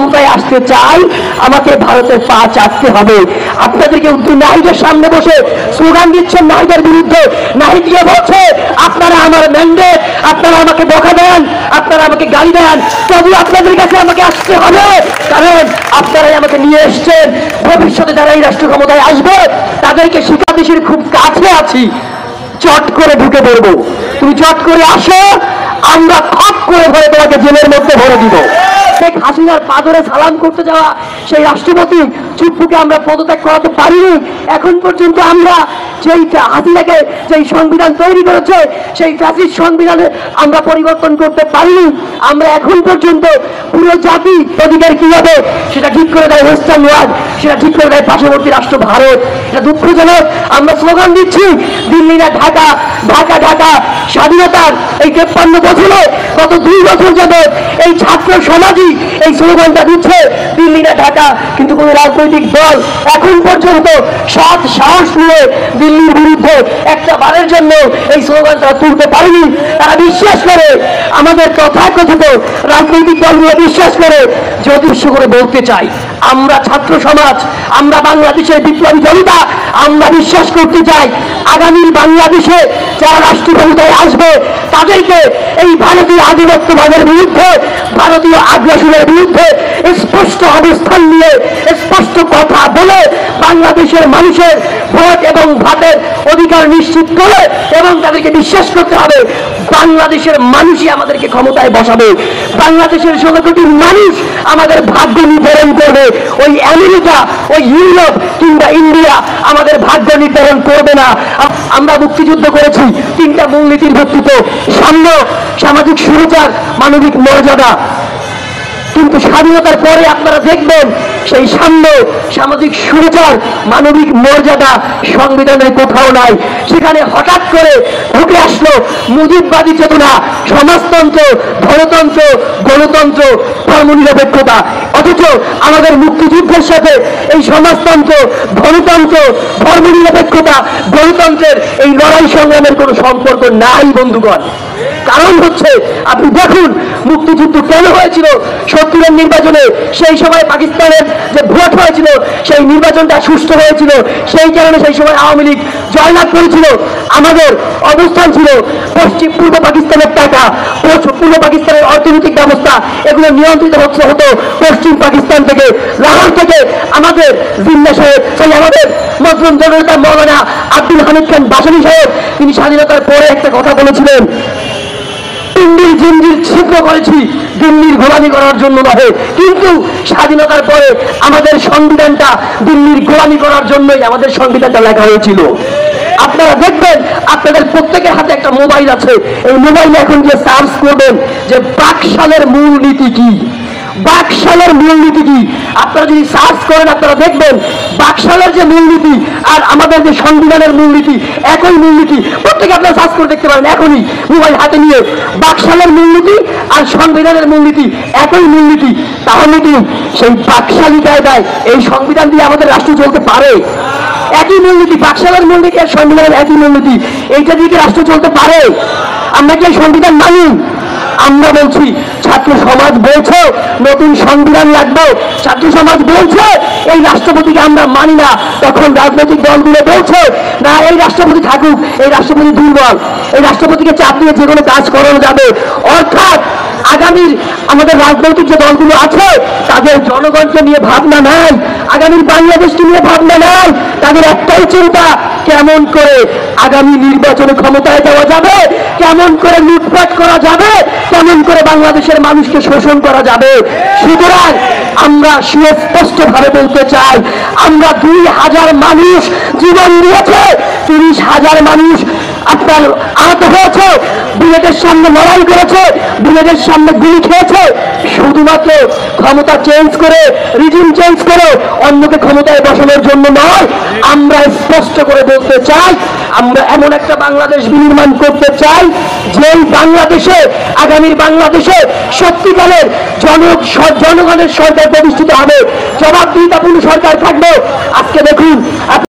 ক্ষমতায় আসতে চাই আমাকে ভারতের পা চাটতে হবে। আপনাদের কেউ নাহিদের সামনে বসে স্লোগান দিচ্ছেন নাহিদের বিরুদ্ধে, নাহিদ গিয়ে বলছে আপনারা আমার ম্যান্ডেট, আপনারা আমাকে বকা দেন, আপনারা আমাকে গালি দেন, তবু আপনাদের কাছে আমাকে আসতে হবে, কারণ আপনারাই আমাকে নিয়ে এসছেন। ভবিষ্যতে যারা এই রাষ্ট্র ক্ষমতায় আসবে তাদেরকে শিক্ষাদেশের খুব কাছে আছি, চট করে ঢুকে পড়বো, তুমি চট করে আসো, আমরা খপ করে ধরে তোমাকে জেলের মধ্যে ভরে দিব। শেখ হাসিনার পা ধরে সালাম করতে যাওয়া সেই রাষ্ট্রপতি চুপ্পুকে আমরা পদত্যাগ করাতে পারিনি। এখন পর্যন্ত আমরা যেই হাসিনাকে যেই সংবিধান তৈরি করেছে সেই ফ্যাসিস্ট সংবিধানে আমরা পরিবর্তন করতে পারিনি। আমরা এখন পর্যন্ত পুরো জাতি অধিকার কি হবে সেটা ঠিক করে দেয় ওয়েস্টার্ন ওয়ার্ল্ড, সেটা ঠিক করে দেয় পার্শ্ববর্তী রাষ্ট্র ভারত। এটা দুঃখজনক। আমরা স্লোগান দিচ্ছি দিল্লি না ঢাকা, ঢাকা ঢাকা, স্বাধীনতার এই 53 বছরে গত 2 বছর যাবে এই ছাত্র সমাজই এই স্লোগানটা দিচ্ছে দিল্লি না ঢাকা, কিন্তু কোন রাজনৈতিক দল এখন পর্যন্ত সৎ সাহস নিয়ে দিল্লির বিরুদ্ধে একটা বারের জন্য এই স্লোগানটা তুলতে পারেনি। তারা বিশ্বাস করে, আমাদের তথাকথিত রাজনৈতিক দলগুলো বিশ্বাস করে, যদিষ্য করে বলতে চাই আমরা ছাত্র সমাজ, আমরা বাংলাদেশের বিপ্লবী জনতা, আমরা বিশ্বাস করতে চাই আগামী বাংলাদেশে যারা রাষ্ট্র ক্ষমতায় আসবে তাদেরকে এই ভারতীয় আধিপত্যবাদের বিরুদ্ধে, ভারতীয় আগ্রাসনের বিরুদ্ধে স্পষ্ট অবস্থান নিয়ে স্পষ্ট কথা বলে বাংলাদেশের মানুষের ভোট এবং ভাতের অধিকার নিশ্চিত করে, এবং তাদেরকে বিশ্বাস করতে হবে বাংলাদেশের মানুষই আমাদেরকে ক্ষমতায় বসাবে, বাংলাদেশের 16 কোটি মানুষ আমাদের ভাগ্য নির্ধারণ করবে। ওই আমেরিকা, ওই ইউরোপ কিংবা ইন্ডিয়া আমাদের ভাগ্য নির্ধারণ করবে না। আমরা মুক্তিযুদ্ধ করেছি 3টা মূলনীতির ভিত্তিতে: সাম্য, সামাজিক সুরক্ষার, মানবিক মর্যাদা। কিন্তু স্বাধীনতার পরে আপনারা দেখবেন সেই সাম্য, সামাজিক সুরক্ষার, মানবিক মর্যাদা সংবিধানের কোথাও নাই। সেখানে হঠাৎ করে ঢুকে আসলো মুজিববাদী চেতনা, সমাজতন্ত্র, ধনতন্ত্র, গণতন্ত্র, ধর্মনিরপেক্ষতা। অথচ আমাদের মুক্তিযুদ্ধের সাথে এই সমাজতন্ত্র, ধনতন্ত্র, ধর্মনিরপেক্ষতা, গণতন্ত্রের এই লড়াই সংগ্রামের কোনো সম্পর্ক নাই বন্ধুগণ। কারণ হচ্ছে আপনি দেখুন মুক্তিযুদ্ধ কেন হয়েছিল 70-এর নির্বাচনে, সেই সময় পাকিস্তানের যে ভোট হয়েছিল সেই নির্বাচনটা সুষ্ঠু হয়েছিল, সেই কারণে সেই সময় আওয়ামী লীগ জয়লাভ করেছিল। আমাদের অবস্থান ছিল পূর্ব পাকিস্তানের টাকা, পূর্ব পাকিস্তানের অর্থনৈতিক ব্যবস্থা এগুলো নিয়ন্ত্রিত হতো পশ্চিম পাকিস্তান থেকে, লাহোর থেকে। আমাদের জিন্না সাহেব, সেই আমাদের মুসলিম জনতা মৌলানা আব্দুল হামিদ খান বাসানী সাহেব, তিনি স্বাধীনতার পরে একটা কথা বলেছিলেন, দিল্লির জিঞ্জির ছিদ্র করেছি দিল্লির গোলামি করার জন্য নয়। কিন্তু স্বাধীনতার পরে আমাদের সংবিধানটা দিল্লির গোলামি করার জন্যই আমাদের সংবিধানটা লেখা হয়েছিল। আপনারা দেখবেন আপনাদের প্রত্যেকের হাতে একটা মোবাইল আছে, এই মোবাইলে এখন গিয়ে সার্চ করবেন যে বাকশালের মূলনীতি কি, বাকশালের মূলনীতি কি। আপনারা যদি সার্চ করেন আপনারা দেখবেন বাকশালের যে মূলনীতি আর আমাদের যে সংবিধানের মূলনীতি একই মূলনীতি। প্রত্যেকে আপনারা সার্চ করে দেখতে পারেন এখনই মোবাইল হাতে নিয়ে, বাকশালের মূলনীতি আর সংবিধানের মূলনীতি একই মূলনীতি। তাহলে কি সেই বাকশালিটায় দেয় এই সংবিধান দিয়ে আমাদের রাষ্ট্র চলতে পারে? একই মূলনীতি, বাকশালের মূলনীতি আর সংবিধানের একই মূলনীতি, এইটা দিয়ে কি রাষ্ট্র চলতে পারে? আমরা কি সংবিধান মানি? আমরা বলছি ছাত্র সমাজ বলছে নতুন সংবিধান লাগবে, ছাত্র সমাজ বলছে এই রাষ্ট্রপতিকে আমরা মানি না, তখন রাজনৈতিক দলগুলো বলছে না এই রাষ্ট্রপতি থাকুক, এই রাষ্ট্রপতি দুর্বল, এই রাষ্ট্রপতিকে চাপ দিয়ে যে কোনো কাজ করানো যাবে। অর্থাৎ আগামীর আমাদের রাজনৈতিক যে দলগুলো আছে তাদের জনগণকে নিয়ে ভাবনা নাই, আগামীর বাংলাদেশকে নিয়ে ভাবনা নাই। তাদের একটাই চিন্তা, কেমন করে আগামী নির্বাচনে ক্ষমতায় যাওয়া যাবে, কেমন করে লুটপাট করা যাবে, কেমন করে বাংলাদেশের মানুষকে শোষণ করা যাবে। সুতরাং আমরা সুস্পষ্টভাবে বলতে চাই, আমরা 2000 মানুষ জীবন দিয়েছে, 30,000 মানুষ আপনার আহত হয়েছে, বুলেটের সামনে লড়াই করেছে, বুলেটের সামনে গুলি খেয়েছে, শুধুমাত্র ক্ষমতা চেঞ্জ করে, রিজিম চেঞ্জ করে অন্যকে ক্ষমতায় বসানোর জন্য নয়। আমরা স্পষ্ট করে বলতে চাই, আমরা এমন একটা বাংলাদেশ বিনির্মাণ করতে চাই যেই বাংলাদেশে, আগামীর বাংলাদেশে সত্যিকারের জনগণের সরকার প্রতিষ্ঠিত হবে, জবাবদিহিতাপূর্ণ সরকার থাকবে। আজকে দেখুন